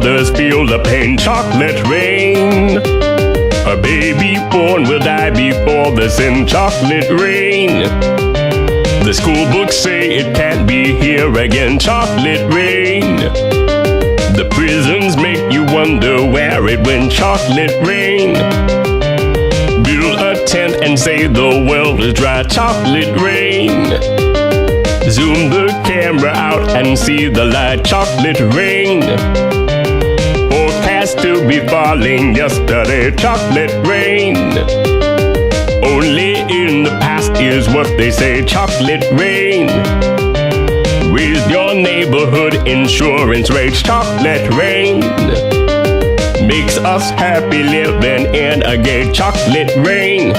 others feel the pain. Chocolate rain. A baby born will die before the sin. Chocolate rain. The school books say it can't be here again. Chocolate rain. The prisons make you wonder where it went. Chocolate rain. Build a tent and say the world is dry. Chocolate rain. Zoom the camera out and see the light. Chocolate rain. Forecast to be falling yesterday. Chocolate rain. Only in the past is what they say. Chocolate rain. Raise your neighborhood insurance rates. Chocolate rain. Makes us happy living in a gay. Chocolate rain.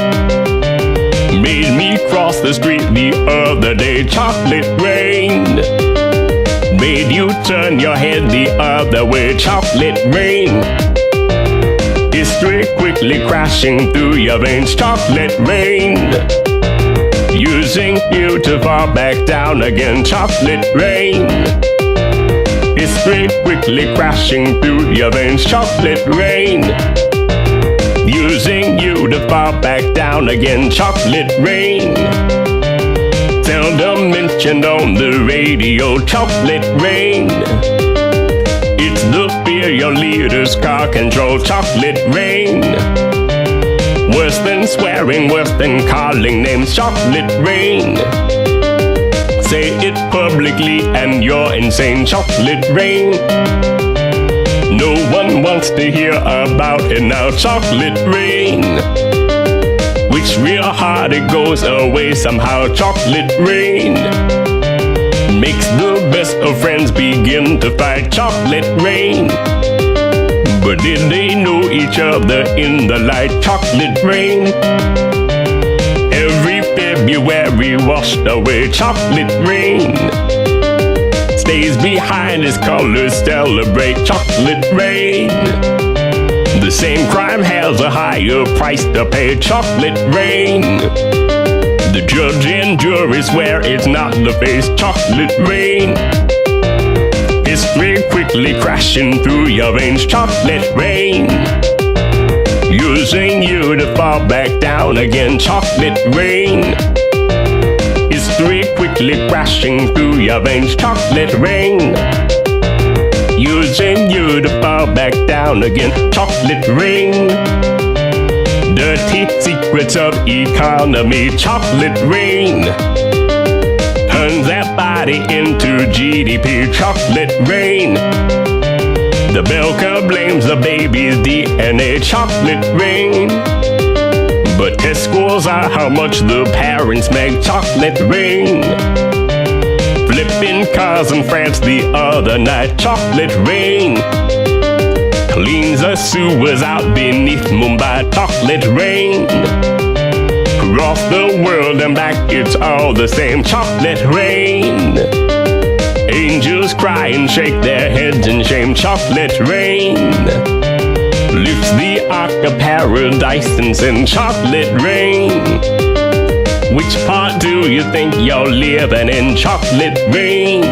Made me cross the street the other day. Chocolate rain. Made you turn your head the other way. Chocolate rain. History quickly crashing through your veins. Chocolate rain. Using you to fall back down again. Chocolate rain. History quickly crashing through your veins. Chocolate rain. Using you to fall back down again. Chocolate rain. Seldom mentioned on the radio. Chocolate rain. It's the fear your leaders car control. Chocolate rain. Worse than swearing, worse than calling names. Chocolate rain. Say it publicly and you're insane. Chocolate rain. No one wants to hear about it now. Chocolate rain. Which real hard it goes away somehow. Chocolate rain. Makes the best of friends begin to fight. Chocolate rain. But did they know each other in the light? Chocolate rain. Every February washed away. Chocolate rain. Stays behind as colors celebrate. Chocolate rain. The same crime has a higher price to pay. Chocolate rain. The judge and jury swear it's not the face. Chocolate rain. History quickly crashing through your veins. Chocolate rain. Using you to fall back down again. Chocolate rain. History quickly crashing through your veins. Chocolate rain. Using you to fall back down again. Chocolate rain. Dirty secrets of economy. Chocolate rain. Turns that body into GDP. Chocolate rain. The bell curve blames the baby's DNA. Chocolate rain. But test scores are how much the parents make. Chocolate rain. Flipping cars in France the other night. Chocolate rain. Cleans the sewers out beneath Mumbai. Chocolate rain. Across the world and back it's all the same. Chocolate rain. Angels cry and shake their heads in shame. Chocolate rain. Lifts the ark of paradise and sends. Chocolate rain. Which part do you think you're living in? Chocolate rain.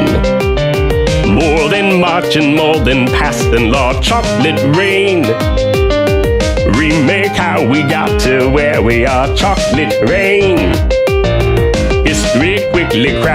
More than marching, more than passing law. Chocolate rain. Remake how we got to where we are. Chocolate rain. History quickly crashed.